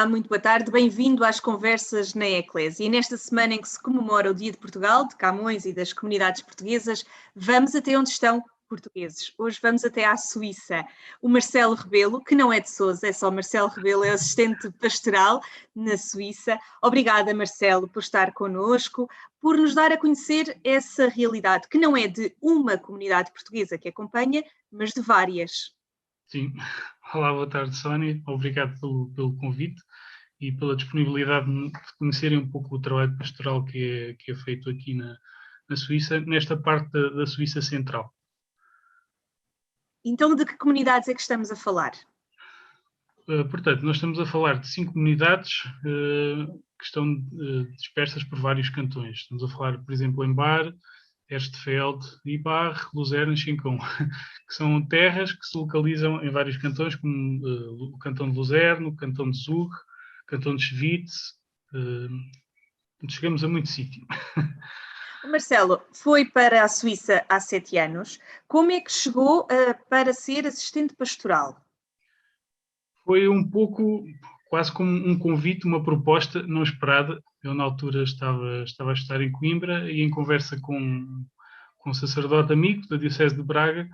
Olá, muito boa tarde, bem-vindo às Conversas na Eclésia. E nesta semana em que se comemora o Dia de Portugal, de Camões e das comunidades portuguesas, vamos até onde estão portugueses. Hoje vamos até à Suíça. O Marcelo Rebelo, que não é de Sousa, é só Marcelo Rebelo, é assistente pastoral na Suíça. Obrigada, Marcelo, por estar connosco, por nos dar a conhecer essa realidade, que não é de uma comunidade portuguesa que acompanha, mas de várias. Sim. Olá, boa tarde, Sónia. Obrigado pelo convite e pela disponibilidade de conhecerem um pouco o trabalho pastoral que é feito aqui na Suíça, nesta parte da Suíça Central. Então, de que comunidades é que estamos a falar? Portanto, nós estamos a falar de 5 comunidades que estão dispersas por vários cantões. Estamos a falar, por exemplo, em Bar, Erstfeld, Ibach, Luzerne e Chincon, que são terras que se localizam em vários cantões, como o cantão de Luzerne, o cantão de Zug, o cantão de Schwyz. Chegamos a muito sítio. O Marcelo foi para a Suíça há 7 anos. Como é que chegou para ser assistente pastoral? Foi um pouco, quase como um convite, uma proposta não esperada. Eu, na altura, estava a estar em Coimbra e, em conversa com um sacerdote amigo da Diocese de Braga,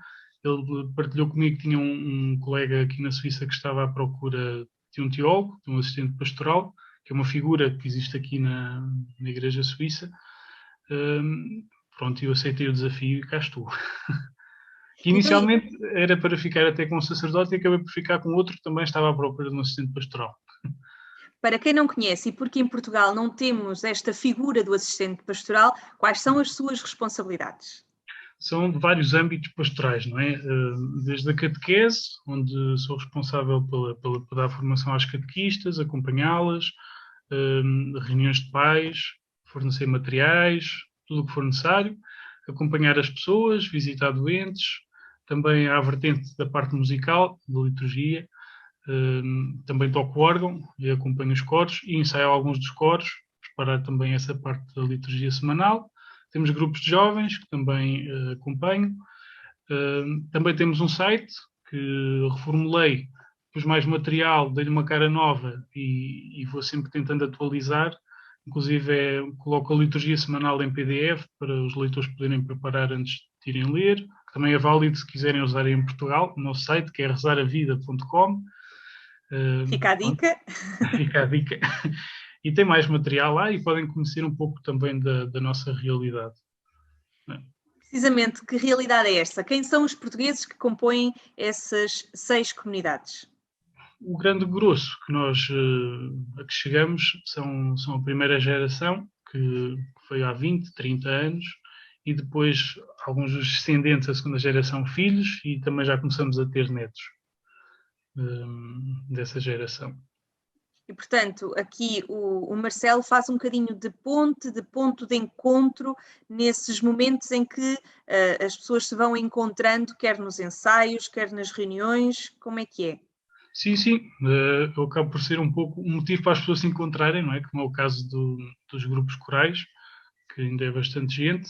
ele partilhou comigo que tinha um colega aqui na Suíça que estava à procura de um teólogo, de um assistente pastoral, que é uma figura que existe aqui na Igreja Suíça. Pronto, eu aceitei o desafio e cá estou. Que Então, inicialmente era para ficar até com um sacerdote e acabei por ficar com outro que também estava à procura de um assistente pastoral. para quem não conhece e porque em Portugal não temos esta figura do assistente pastoral, quais são as suas responsabilidades? São de vários âmbitos pastorais, não é? Desde a catequese, onde sou responsável por dar formação às catequistas, acompanhá-las, reuniões de pais, fornecer materiais, tudo o que for necessário, acompanhar as pessoas, visitar doentes, também há a vertente da parte musical, da liturgia, também toco órgão e acompanho os coros e ensaio alguns dos coros, preparar também essa parte da liturgia semanal. Temos grupos de jovens que também acompanho. Também temos um site que reformulei, pus mais material, dei-lhe uma cara nova e vou sempre tentando atualizar. Inclusive coloco a liturgia semanal em PDF para os leitores poderem preparar antes de irem ler. Que também é válido se quiserem usar em Portugal, o nosso site que é rezaravida.com. Fica a dica. Fica a dica. E tem mais material lá e podem conhecer um pouco também da nossa realidade. Precisamente, que realidade é esta? Quem são os portugueses que compõem essas 6 comunidades? O grande grosso que nós a que chegamos são a primeira geração, que foi há 20, 30 anos, e depois alguns dos descendentes, a segunda geração, filhos, e também já começamos a ter netos dessa geração. E, portanto, aqui o Marcelo faz um bocadinho de ponte, de ponto de encontro nesses momentos em que as pessoas se vão encontrando, quer nos ensaios, quer nas reuniões. Como é que é? Sim, sim, eu acabo por ser um pouco um motivo para as pessoas se encontrarem, não é? Como é o caso dos grupos corais, que ainda é bastante gente.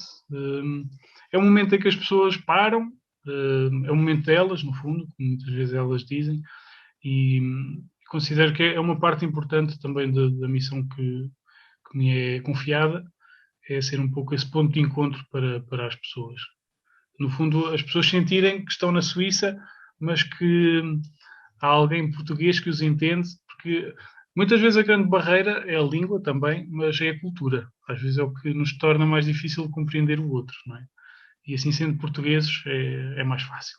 É um momento em que as pessoas param, é o momento delas, no fundo, como muitas vezes elas dizem, e considero que é uma parte importante também da missão que me é confiada, é ser um pouco esse ponto de encontro para as pessoas. No fundo, as pessoas sentirem que estão na Suíça, mas que há alguém português que os entende, porque muitas vezes a grande barreira é a língua também, mas é a cultura. Às vezes é o que nos torna mais difícil compreender o outro, não é? E assim, sendo portugueses, é mais fácil.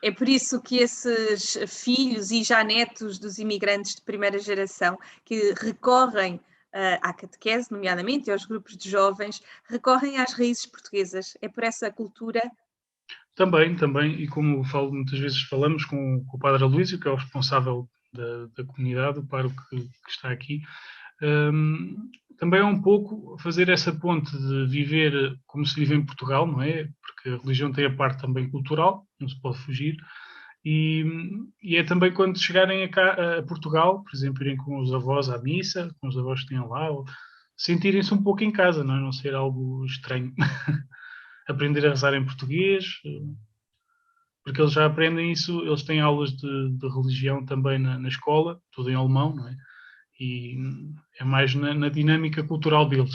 É por isso que esses filhos e já netos dos imigrantes de primeira geração que recorrem à catequese, nomeadamente, e aos grupos de jovens, recorrem às raízes portuguesas. É por essa cultura. Também, e como falo, muitas vezes falamos com o Padre Aloísio, que é o responsável da comunidade, o pároco que está aqui, também é um pouco fazer essa ponte de viver como se vive em Portugal, não é? Porque a religião tem a parte também cultural, não se pode fugir, e é também quando chegarem a Portugal, por exemplo, irem com os avós à missa, com os avós que têm lá, ou sentirem-se um pouco em casa, não é? Não ser algo estranho. Aprender a rezar em português, porque eles já aprendem isso, eles têm aulas de religião também na escola, tudo em alemão, não é? E é mais na dinâmica cultural deles.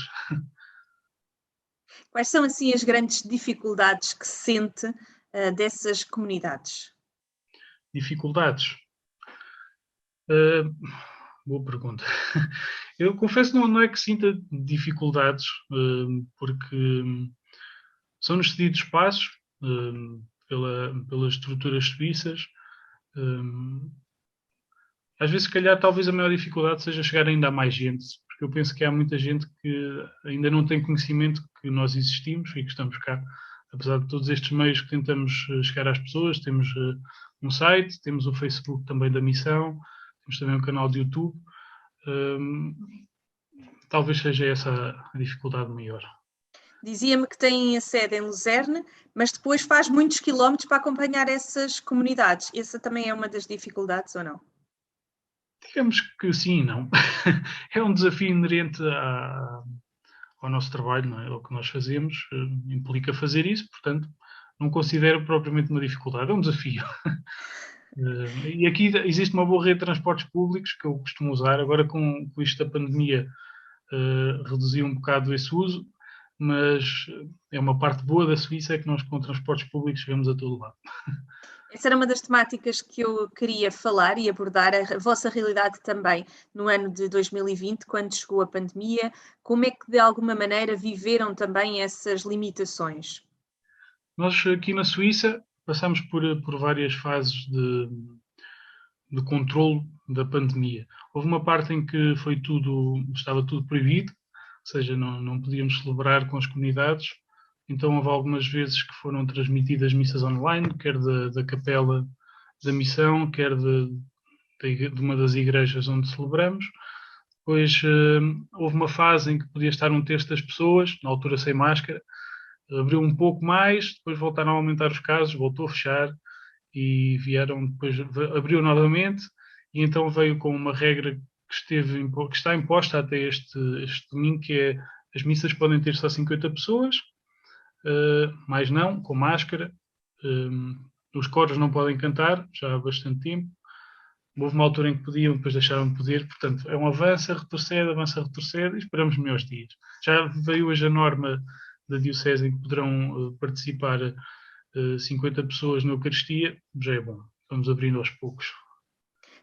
Quais são, assim, as grandes dificuldades que sente dessas comunidades? Dificuldades? Boa pergunta. Eu confesso que não é que sinta dificuldades, porque são-nos cedidos espaços pelas estruturas suíças. Às vezes, se calhar, talvez a maior dificuldade seja chegar ainda a mais gente, porque eu penso que há muita gente que ainda não tem conhecimento que nós existimos e que estamos cá. Apesar de todos estes meios que tentamos chegar às pessoas, temos um site, temos o Facebook também da missão, temos também um canal de YouTube. Talvez seja essa a dificuldade maior. Dizia-me que tem a sede em Luzerne, mas depois faz muitos quilómetros para acompanhar essas comunidades. Essa também é uma das dificuldades, ou não? Digamos que sim e não. É um desafio inerente ao nosso trabalho, não é? Ao que nós fazemos, implica fazer isso, portanto, não considero propriamente uma dificuldade, é um desafio. E aqui existe uma boa rede de transportes públicos que eu costumo usar, agora com isto da pandemia reduzi um bocado esse uso, mas é uma parte boa da Suíça é que nós com transportes públicos chegamos a todo lado. Essa era uma das temáticas que eu queria falar e abordar, a vossa realidade também no ano de 2020, quando chegou a pandemia. Como é que, de alguma maneira, viveram também essas limitações? Nós aqui na Suíça passamos por várias fases de controle da pandemia. Houve uma parte em que estava tudo proibido, ou seja, não podíamos celebrar com as comunidades, então houve algumas vezes que foram transmitidas missas online, quer da capela da missão, quer de uma das igrejas onde celebramos. Depois houve uma fase em que podia estar um terço das pessoas, na altura sem máscara, abriu um pouco mais, depois voltaram a aumentar os casos, voltou a fechar e depois abriu novamente e então veio com uma regra que está imposta até este domingo, que é as missas podem ter só 50 pessoas, mais não, com máscara, os coros não podem cantar, já há bastante tempo. Houve uma altura em que podiam, depois deixaram de poder, portanto, é um avança, retrocede e esperamos melhores dias. Já veio hoje a norma da Diocese em que poderão participar 50 pessoas na Eucaristia, já é bom. Vamos abrindo aos poucos.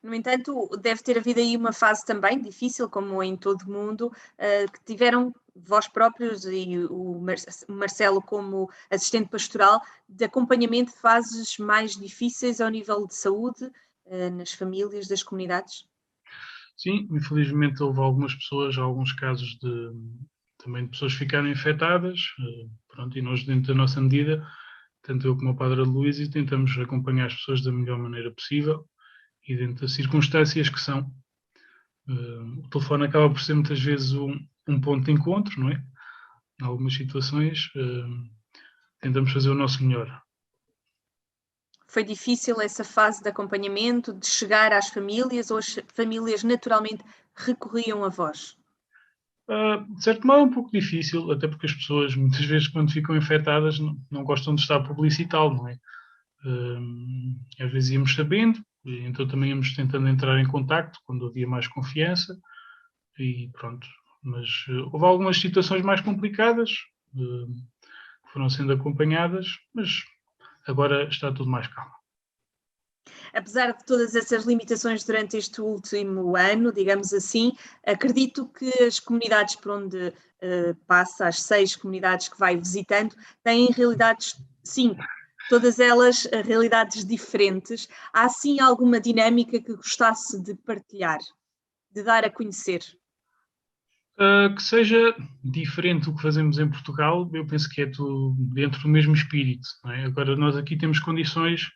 No entanto, deve ter havido aí uma fase também difícil, como em todo o mundo, que tiveram vós próprios e o Marcelo como assistente pastoral, de acompanhamento de fases mais difíceis ao nível de saúde, nas famílias das comunidades? Sim, infelizmente houve algumas pessoas, alguns casos também de pessoas que ficaram infectadas, pronto, e nós dentro da nossa medida, tanto eu como o Padre Luís, tentamos acompanhar as pessoas da melhor maneira possível e dentro das circunstâncias que são. O telefone acaba por ser muitas vezes um ponto de encontro, não é? Em algumas situações, tentamos fazer o nosso melhor. Foi difícil essa fase de acompanhamento, de chegar às famílias, ou as famílias naturalmente recorriam a vós? De certo modo é um pouco difícil, até porque as pessoas muitas vezes quando ficam infectadas não gostam de estar a publicitá-lo, não é? Às vezes íamos sabendo, então também íamos tentando entrar em contacto quando havia mais confiança e pronto. Mas houve algumas situações mais complicadas que foram sendo acompanhadas, mas agora está tudo mais calmo. Apesar de todas essas limitações durante este último ano, digamos assim, acredito que as comunidades por onde passa, as 6 comunidades que vai visitando, têm realidades, sim, todas elas realidades diferentes. Há sim alguma dinâmica que gostasse de partilhar, de dar a conhecer? Que seja diferente do que fazemos em Portugal, eu penso que é tudo dentro do mesmo espírito. Não é? Agora, nós aqui temos condições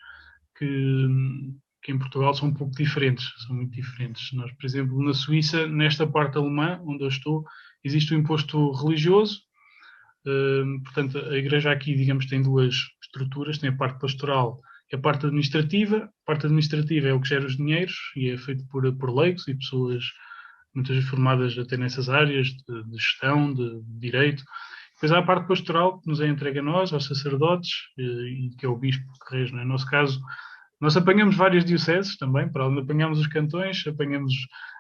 que em Portugal são um pouco diferentes, são muito diferentes. Nós, por exemplo, na Suíça, nesta parte alemã, onde eu estou, existe o imposto religioso. Portanto, a Igreja aqui, digamos, tem duas estruturas, tem a parte pastoral e a parte administrativa. A parte administrativa é o que gera os dinheiros e é feito por leigos e pessoas muitas vezes formadas até nessas áreas de gestão, de direito. Depois há a parte pastoral que nos é entregue a nós, aos sacerdotes, e que é o bispo que rege. No nosso caso, nós apanhamos várias dioceses também, para além de apanhamos os cantões, apanhamos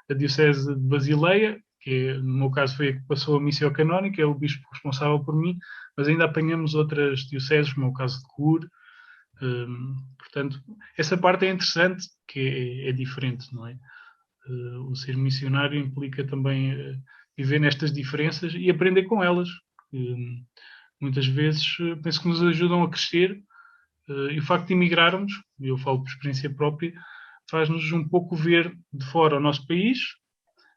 a diocese de Basileia, que no meu caso foi a que passou a missão canónica, é o bispo responsável por mim, mas ainda apanhamos outras dioceses, como é o caso de Cur. Portanto, essa parte é interessante, que é diferente, não é? O ser missionário implica também viver nestas diferenças e aprender com elas. Muitas vezes penso que nos ajudam a crescer, e o facto de emigrarmos, e eu falo por experiência própria, faz-nos um pouco ver de fora o nosso país,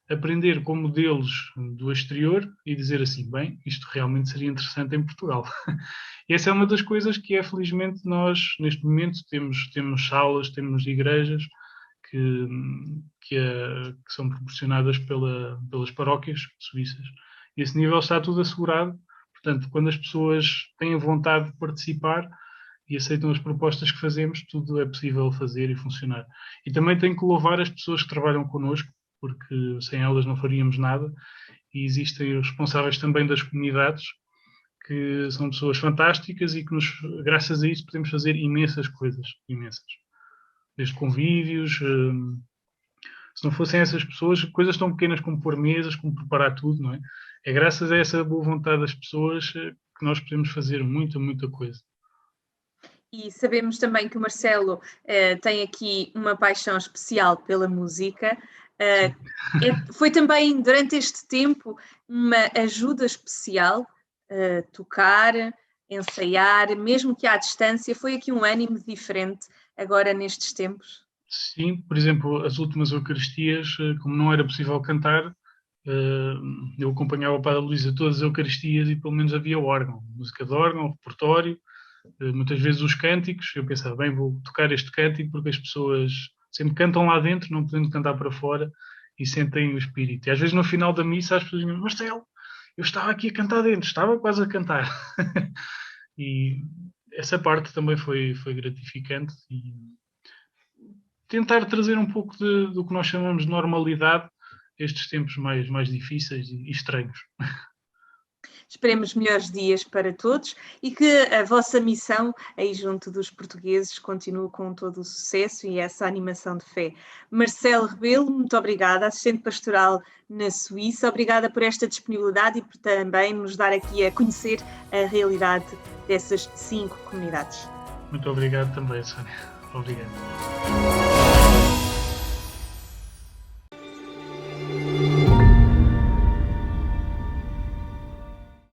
aprender com modelos do exterior e dizer assim, bem, isto realmente seria interessante em Portugal. E essa é uma das coisas que felizmente nós neste momento temos salas, temos igrejas que são proporcionadas pelas paróquias suíças. E esse nível está tudo assegurado. Portanto, quando as pessoas têm vontade de participar e aceitam as propostas que fazemos, tudo é possível fazer e funcionar. E também tenho que louvar as pessoas que trabalham connosco, porque sem elas não faríamos nada. E existem os responsáveis também das comunidades, que são pessoas fantásticas e que, graças a isso, podemos fazer imensas coisas, imensas. Desde convívios, se não fossem essas pessoas, coisas tão pequenas como pôr mesas, como preparar tudo, não é? É graças a essa boa vontade das pessoas que nós podemos fazer muita, muita coisa. E sabemos também que o Marcelo tem aqui uma paixão especial pela música. Foi também, durante este tempo, uma ajuda especial tocar, ensaiar, mesmo que à distância. Foi aqui um ânimo diferente agora nestes tempos? Sim, por exemplo, as últimas Eucaristias, como não era possível cantar, eu acompanhava o Padre Luís a todas as Eucaristias e pelo menos havia o órgão, música de órgão, repertório, muitas vezes os cânticos. Eu pensava, bem, vou tocar este cântico porque as pessoas sempre cantam lá dentro, não podendo cantar para fora, e sentem o espírito. E às vezes no final da missa as pessoas dizem, Marcelo, eu estava aqui a cantar dentro, estava quase a cantar. E essa parte também foi gratificante, e tentar trazer um pouco do que nós chamamos de normalidade estes tempos mais difíceis e estranhos. Esperemos melhores dias para todos e que a vossa missão aí junto dos portugueses continue com todo o sucesso e essa animação de fé. Marcelo Rebelo, muito obrigada, assistente pastoral na Suíça, obrigada por esta disponibilidade e por também nos dar aqui a conhecer a realidade dessas 5 comunidades. Muito obrigado também, Sónia. Obrigado.